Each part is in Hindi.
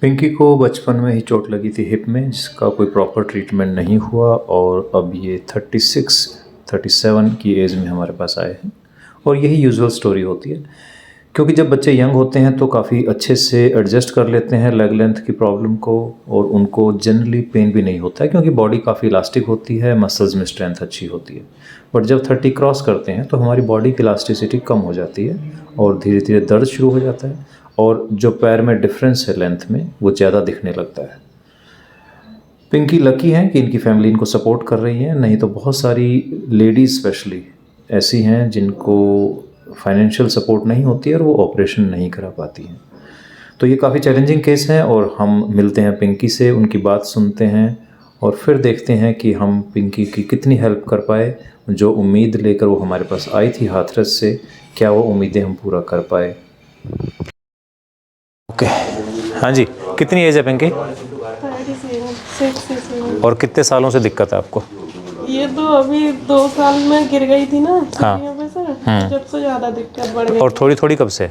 पिंकी को बचपन में ही चोट लगी थी हिप में, जिसका कोई प्रॉपर ट्रीटमेंट नहीं हुआ और अब ये 37 की एज में हमारे पास आए हैं। और यही यूजुअल स्टोरी होती है, क्योंकि जब बच्चे यंग होते हैं तो काफ़ी अच्छे से एडजस्ट कर लेते हैं लेग लेंथ की प्रॉब्लम को, और उनको जनरली पेन भी नहीं होता है क्योंकि बॉडी काफ़ी इलास्टिक होती है, मसल्स में स्ट्रेंथ अच्छी होती है। बट जब 30 क्रॉस करते हैं तो हमारी बॉडी की इलास्टिसिटी कम हो जाती है और धीरे धीरे दर्द शुरू हो जाता है, और जो पैर में डिफरेंस है लेंथ में वो ज़्यादा दिखने लगता है। पिंकी लकी हैं कि इनकी फैमिली इनको सपोर्ट कर रही है, नहीं तो बहुत सारी लेडीज़ स्पेशली ऐसी हैं जिनको फाइनेंशियल सपोर्ट नहीं होती है और वो ऑपरेशन नहीं करा पाती हैं। तो ये काफ़ी चैलेंजिंग केस है और हम मिलते हैं पिंकी से, उनकी बात सुनते हैं और फिर देखते हैं कि हम पिंकी की कितनी हेल्प कर पाए। जो उम्मीद लेकर वो हमारे पास आई थी हाथरस से, क्या वो उम्मीदें हम पूरा कर पाए। ओके, हाँ जी, कितनी एज है पिंकी? 36 और कितने सालों से दिक्कत है आपको? ये तो अभी 2 साल में गिर गई थी ना हाँ। छुट्टियों पे से, जब से ज़्यादा दिक्कत बढ़ गई। और थोड़ी थोड़ी कब से?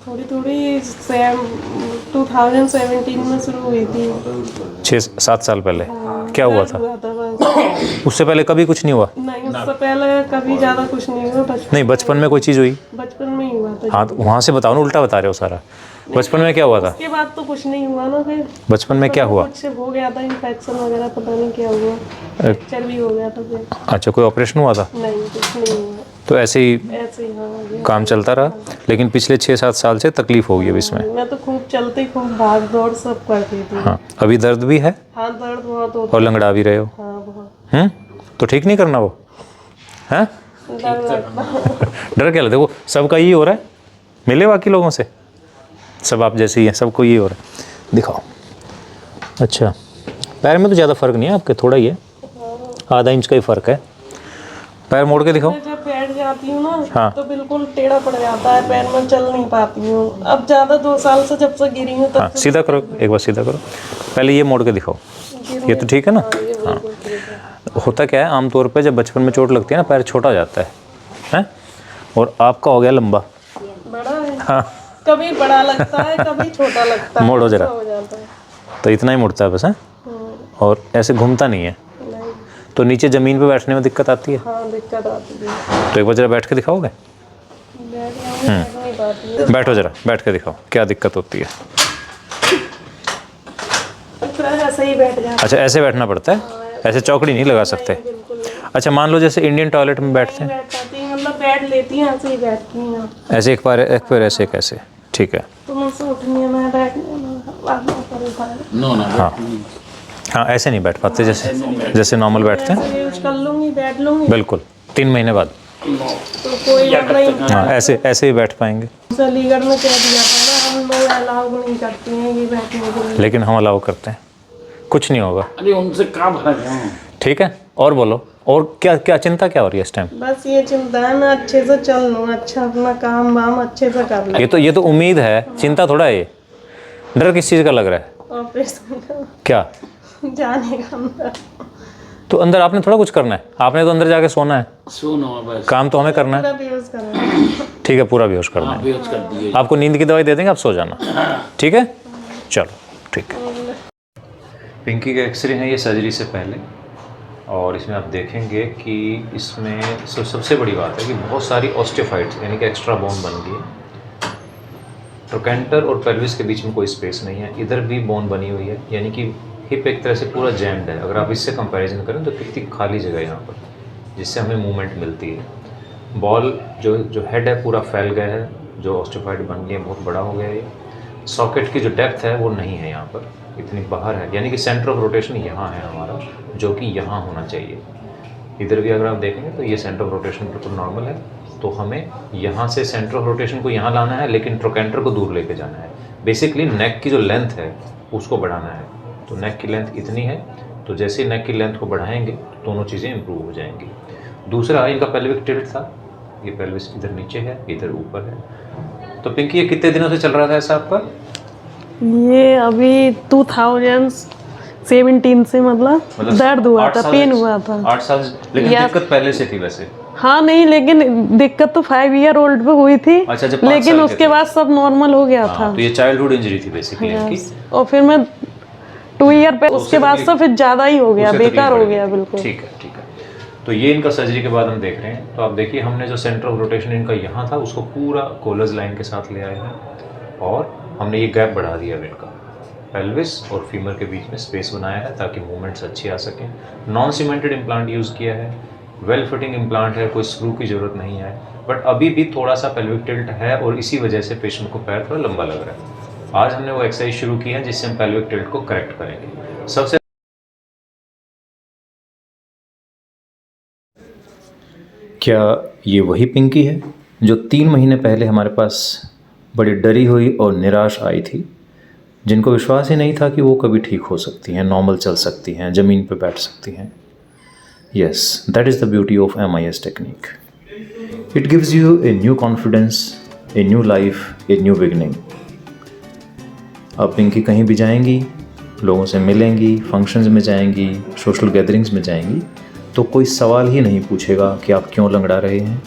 थोड़ी 2017 में शुरू हुई थी। 6-7 साल पहले। क्या हुआ था? बस। उससे पहले कभी कुछ नहीं हुआ? नहीं, उससे पहले कभी ज़्यादा कुछ नहीं हुआ। नहीं, बचपन में कोई चीज़ हुई? बचपन में ही हुआ था। हाँ, तो वहाँ से बताओ ना, उल्टा बता रहे हो सारा। बचपन में क्या हुआ था? उसके बाद तो कुछ नहीं हुआ ना फिर। बचपन में क्या हुआ? कुछ हो गया था, इन्फेक्शन वगैरह, पता नहीं क्या हुआ, फ्रैक्चर भी हो गया था फिर। अच्छा, कोई ऑपरेशन हुआ था? नहीं, कुछ नहीं हुआ, तो ऐसे ही ऐसे ही हाँ। काम चलता रहा, लेकिन पिछले 6-7 साल से तकलीफ होगी अब इसमें। मैं तो खूब चलती, खूब भाग दौड़ सब करती थी। हाँ, अभी दर्द भी है हाँ, दर्द बहुत होता और लंगड़ा भी रहे हो। हाँ, बहुत तो ठीक नहीं करना वो, हैं? डर लगता। डर क्या लगता है? वो सबका यही हो रहा है, मिले बाकी लोगों से, सब आप जैसे ही हैं, सबको यही हो रहा है। दिखाओ। अच्छा, पैर में तो ज़्यादा फर्क नहीं है आपके, थोड़ा ही है, आधा इंच का ही फर्क है। पैर मोड़ के दिखाओ। मैं जब बैठ जाती हूँ ना, हाँ। तो बिल्कुल टेढ़ा पड़ जाता है पैर, में चल नहीं पाती हूँ। अब ज़्यादा 2 साल से जब से गिरी हूँ तब हाँ, सीधा करो, एक बार सीधा करो। पहले ये मोड़ के दिखाओ, ये तो ठीक है ना? हाँ। होता क्या है, आमतौर पे जब बचपन में चोट लगती है ना, पैर छोटा हो जाता है, हैं? और आपका हो गया लंबा। बड़ा है। हाँ, कभी बड़ा लगता है, कभी छोटा लगता है। मोड़ो जरा। ऐसा हो जाता है। तो इतना ही मुड़ता है बस, है? और ऐसे घूमता नहीं है। नहीं। तो नीचे ज़मीन पे बैठने में दिक्कत आती है? हाँ, दिक्कत आती है। तो एक बार जरा बैठ के दिखाओगे? बैठ नहीं पाती है। बैठो जरा, बैठ के दिखाओ क्या दिक्कत होती है। पूरा ऐसे ही बैठ जाता अच्छा, ऐसे बैठना पड़ता है, ऐसे चौकड़ी नहीं लगा सकते। है। बिल्कुल नहीं अच्छा, मान लो जैसे इंडियन टॉयलेट में बैठते हैं, बैठ पाती, मतलब बैठ लेती हैं, ऐसे ही बैठती हैं। ऐसे एक पैर ऐसे एक ऐसे, ठीक है। तो मुझसे उठनी है, मैं बैठने हाँ हाँ, ऐसे नहीं बैठ पाते जैसे नॉर्मल बैठते हैं। यूज कर लूँगी, बैठ लूँगी। बिल्कुल, 3 महीने बाद। तो कोई नहीं। हाँ, ऐसे ही बैठ पाएंगे। चंडीगढ़ में कह दिया था ना, हम लोग अलाउ नहीं करते हैं ये बैठने के लिए। लेकिन हम अलाउ करते हैं, कुछ नहीं होगा। अरे उनसे कहाँ भाग। ठीक है, और बोलो, और क्या चिंता क्या हो रही है इस टाइम? बस ये चिंता है, मैं अच्छे से चल लूँ, अच्छा अपना काम वाम अच्छे से कर लूँ। ये तो उम्मीद है, चिंता थोड़ा है ये। डर किस चीज़ का लग रहा है? ऑपरेशन का क्या? जाने का अंदर। तो अंदर आपने थोड़ा कुछ करना है, आपने तो अंदर जाके सोना है, सुनो बस। काम तो हमें करना है। पूरा बेहोश करा। ठीक है, पूरा बेहोश करना है। बेहोश कर दिए। आपको नींद की दवाई दे देंगे, आप सो जाना, ठीक है? चलो, ठीक है। पिंकी का एक्सरे है ये सर्जरी से पहले, और इसमें आप देखेंगे कि इसमें सबसे बड़ी बात है कि बहुत सारी ऑस्टियोफाइट्स यानी कि एक्स्ट्रा बोन बन गई है। ट्रोकेंटर और पेल्विस के बीच में कोई स्पेस नहीं है, इधर भी बोन बनी हुई है, यानी कि हिप एक तरह से पूरा जैम्ड है। अगर आप इससे कंपैरिजन करें तो कितनी खाली जगह है यहाँ पर, जिससे हमें मूवमेंट मिलती है। बॉल जो हेड है पूरा फैल गया है, जो ऑस्टियोफाइट बन गई है बहुत बड़ा हो गया है। सॉकेट की जो डेप्थ है वो नहीं है यहाँ पर, इतनी बाहर है, यानी कि सेंटर ऑफ रोटेशन यहाँ है हमारा, जो कि यहाँ होना चाहिए। इधर भी अगर आप देखेंगे तो ये सेंटर ऑफ रोटेशन बिल्कुल नॉर्मल है, तो हमें यहाँ से सेंटर ऑफ रोटेशन को यहाँ लाना है, लेकिन ट्रोकेंटर को दूर लेके जाना है। बेसिकली नेक की जो लेंथ है उसको बढ़ाना है। तो नेक की लेंथ इतनी है, तो जैसे नेक की लेंथ को बढ़ाएंगे तो दोनों चीज़ें इंप्रूव हो जाएंगी। दूसरा, इनका पेल्विक टिल्ट था, ये पेल्विस इधर नीचे है, इधर ऊपर है। तो पिंकी, ये कितने दिनों से चल रहा था ऐसा आपका? ये अभी 2017 से मतलब दर्द हुआ था, पेन हुआ था। 8 साल, लेकिन दिक्कत पहले से थी वैसे? हाँ नहीं, लेकिन दिक्कत तो 5 ईयर ओल्ड पे हुई थी। अच्छा, जब 5 लेकिन साल के उसके थे। बाद सब नॉर्मल हो गया था। तो ये चाइल्डहुड इंजरी थी बेसिकली इनकी। Yes. और फिर मैं 2 ईयर पे उसके बाद से फिर ज़्यादा ही हो गया, उससे बेकार तकलीफ हो बढ़ गया गई। बिल्कुल। ठीक है, ठीक है। तो ये इनका सर्जरी के बाद हम देख रहे हैं। तो आप देखिए, हमने जो सेंटर ऑफ रोटेशन इनका यहाँ था उसको पूरा कोलर्स लाइन के साथ ले आए हैं और हमने ये गैप बढ़ा दिया अब इनका। पेल्विस और फीमर के बीच में स्पेस बनाया है ताकि मूवमेंट्स अच्छी आ सकें। नॉन सीमेंटेड इम्प्लांट यूज़ किया है, वेल फिटिंग इम्प्लांट है, कोई स्क्रू की ज़रूरत नहीं है। बट अभी भी थोड़ा सा पेल्विक टिल्ट है और इसी वजह से पेशेंट को पैर थोड़ा लंबा लग रहा है। आज हमने वो एक्सरसाइज शुरू की है जिससे हम पेल्विक टिल्ट को करेक्ट करेंगे। सबसे क्या ये वही पिंकी है जो 3 महीने पहले हमारे पास बड़ी डरी हुई और निराश आई थी, जिनको विश्वास ही नहीं था कि वो कभी ठीक हो सकती हैं, नॉर्मल चल सकती हैं, ज़मीन पर बैठ सकती हैं? Yes, that is the beauty of MIS technique. It gives U a new confidence, a new life, a new beginning. अब पिंकी कहीं भी जाएंगी, लोगों से मिलेंगी, फंक्शंस में जाएंगी, सोशल गैदरिंग्स में जाएंगी, तो कोई सवाल ही नहीं पूछेगा कि आप क्यों लंगड़ा रहे हैं,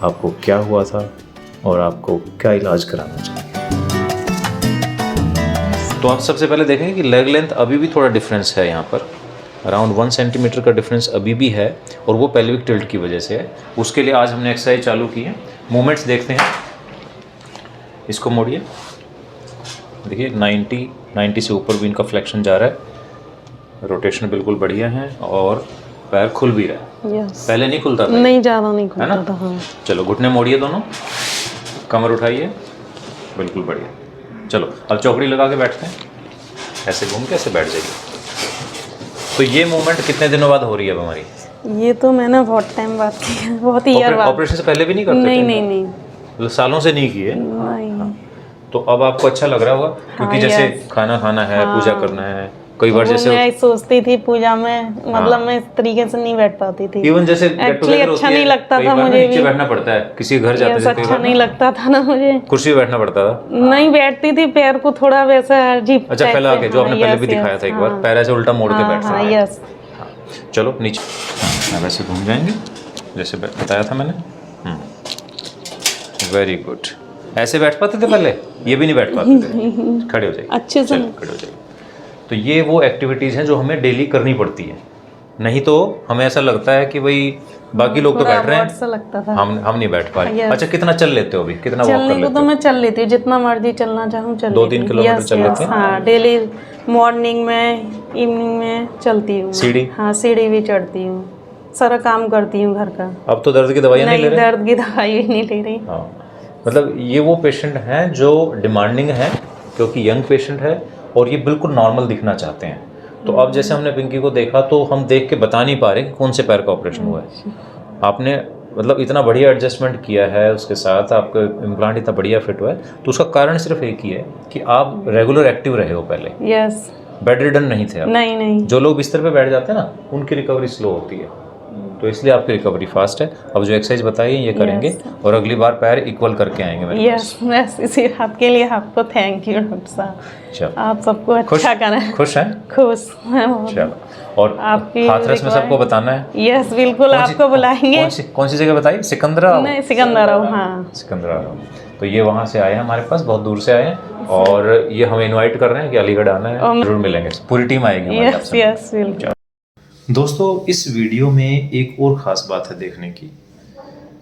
आपको क्या हुआ था और आपको क्या इलाज कराना चाहिए। तो आप सबसे पहले देखेंगे कि लेग लेंथ अभी भी थोड़ा डिफरेंस है, यहाँ पर अराउंड 1 सेंटीमीटर का डिफरेंस अभी भी है और वो पेल्विक टिल्ट की वजह से है। उसके लिए आज हमने एक्सरसाइज चालू की है। मूवमेंट्स देखते हैं। इसको मोड़िए, देखिए 90 से ऊपर भी इनका फ्लेक्शन जा रहा है, रोटेशन बिल्कुल बढ़िया है और पैर खुल भी रहा है। Yes. पहले नहीं खुलता था, नहीं, ज़्यादा नहीं है ना? खुलता था। हाँ। चलो घुटने मोड़िए दोनों, कमर उठाइए, बिल्कुल बढ़िया। चलो अब चौकड़ी लगा के बैठते हैं, ऐसे घूम के ऐसे बैठ जाइए। तो ये मूवमेंट कितने दिनों बाद हो रही है अब हमारी? ये तो मैंने बहुत टाइम बाद किया, बहुत ईयर बाद। ऑपरेशन से पहले भी नहीं करते नहीं थे? नहीं नहीं मतलब सालों से नहीं किए। नहीं। तो अब आपको अच्छा लग रहा होगा क्योंकि हाँ, जैसे yes. खाना खाना है, पूजा करना है, कई बार वो जैसे मैं सोचती थी पूजा में, मतलब मैं इस तरीके से नहीं बैठ पाती थी। इवन जैसे गेट एक्चुअली टुगेदर अच्छा होती है, नहीं लगता कई था बार ना मुझे नीचे भी। बैठना पड़ता है, किसी के घर जाते यस, थे कई अच्छा बार नहीं ना लगता था ना मुझे। कुर्सी पे बैठना पड़ता था। नहीं बैठती थी, पैर को थोड़ा वैसा अजीब अच्छा, टाइप फैला से। के, जो आपने हाँ, पहले भी yes, दिखाया था एक yes, बार, हाँ। पैर ऐसे उल्टा मोड़ के हाँ, बैठना हाँ, है। यस। चलो नीचे, हाँ वैसे घूम जाएंगे जैसे बताया था मैंने। Very good. ऐसे बैठ पाते थे पहले? ये भी नहीं बैठ पाते थे। खड़े हो जाइए, अच्छे से। चलो, खड़े हो जाइए। तो ये वो एक्टिविटीज़ हैं जो हमें डेली करनी पड़ती है, नहीं तो हमें ऐसा लगता है कि भाई बाकी लोग तो थोड़ा बैठ रहे awkward सा हैं, लगता था। हम नहीं बैठ पा रहे। Yes. अच्छा, कितना चल लेते हो अभी, कितना वॉक कर चलने को लेते तो हो? मैं चल लेती हूँ, जितना मर्जी चलना चाहूँ चल 2-3 किलोमीटर चल लेते हैं? हाँ, डेली मॉर्निंग में, इवनिंग में चलती हूँ। सीढ़ी? हाँ, सीढ़ी भी चढ़ती हूँ, सारा काम करती हूँ घर का। अब तो दर्द की दवाइयाँ नहीं ले रहे? दर्द की दवाई भी नहीं ले रही। हाँ, मतलब ये वो पेशेंट हैं जो डिमांडिंग है क्योंकि यंग पेशेंट है और ये बिल्कुल नॉर्मल दिखना चाहते हैं। तो अब जैसे हमने पिंकी को देखा तो हम देख के बता नहीं पा रहे कि कौन से पैर का ऑपरेशन हुआ है। आपने मतलब इतना बढ़िया एडजस्टमेंट किया है उसके साथ, आपका इम्प्लांट इतना बढ़िया फिट हुआ है, तो उसका कारण सिर्फ एक ही है कि आप रेगुलर एक्टिव रहे हो पहले। यस। बेड रिडन नहीं थे आप। नहीं। जो लोग बिस्तर पे बैठ जाते हैं ना, उनकी रिकवरी स्लो होती है, तो इसलिए आपकी रिकवरी फास्ट है। अब जो एक्सरसाइज बताई है ये करेंगे और अगली बार पैर इक्वल करके आएंगे मेरे यस, बस इसी आपके लिए आपको थैंक यू डॉक्टर साहब। चलो, आप सबको अच्छा करें। खुश हैं? खुश हैं बहुत। चलो, और आपकी हाथरस में सबको बताना है? यस, बिल्कुल आपको बुलाएंगे। कौन सी जगह बताई? सिकंदरा? नहीं, सिकंदरा। हाँ, सिकंदरा। तो ये वहाँ से आए हैं हमारे पास, बहुत दूर से आए हैं और ये हमें इनवाइट कर रहे हैं कि अलीगढ़ आना है, जरूर मिलेंगे, पूरी टीम आएगी हमारे आपसे। यस बिल्कुल। दोस्तों, इस वीडियो में एक और ख़ास बात है देखने की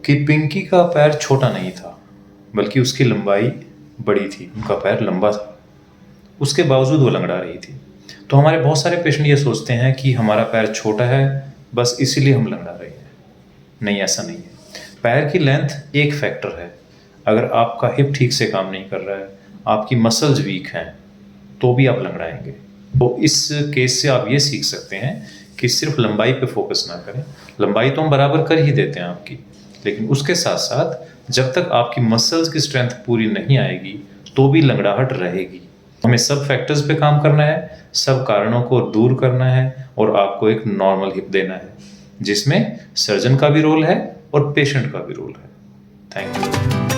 कि पिंकी का पैर छोटा नहीं था, बल्कि उसकी लंबाई बड़ी थी, उनका पैर लंबा था, उसके बावजूद वो लंगड़ा रही थी। तो हमारे बहुत सारे पेशेंट ये सोचते हैं कि हमारा पैर छोटा है बस इसीलिए हम लंगड़ा रहे हैं। नहीं, ऐसा नहीं है। पैर की लेंथ एक फैक्टर है। अगर आपका हिप ठीक से काम नहीं कर रहा है, आपकी मसल्स वीक हैं, तो भी आप लंगड़ाएंगे। तो इस केस से आप ये सीख सकते हैं कि सिर्फ लंबाई पे फोकस ना करें। लंबाई तो हम बराबर कर ही देते हैं आपकी, लेकिन उसके साथ साथ जब तक आपकी मसल्स की स्ट्रेंथ पूरी नहीं आएगी तो भी लंगड़ाहट रहेगी। हमें सब फैक्टर्स पे काम करना है, सब कारणों को दूर करना है और आपको एक नॉर्मल हिप देना है, जिसमें सर्जन का भी रोल है और पेशेंट का भी रोल है। Thank you.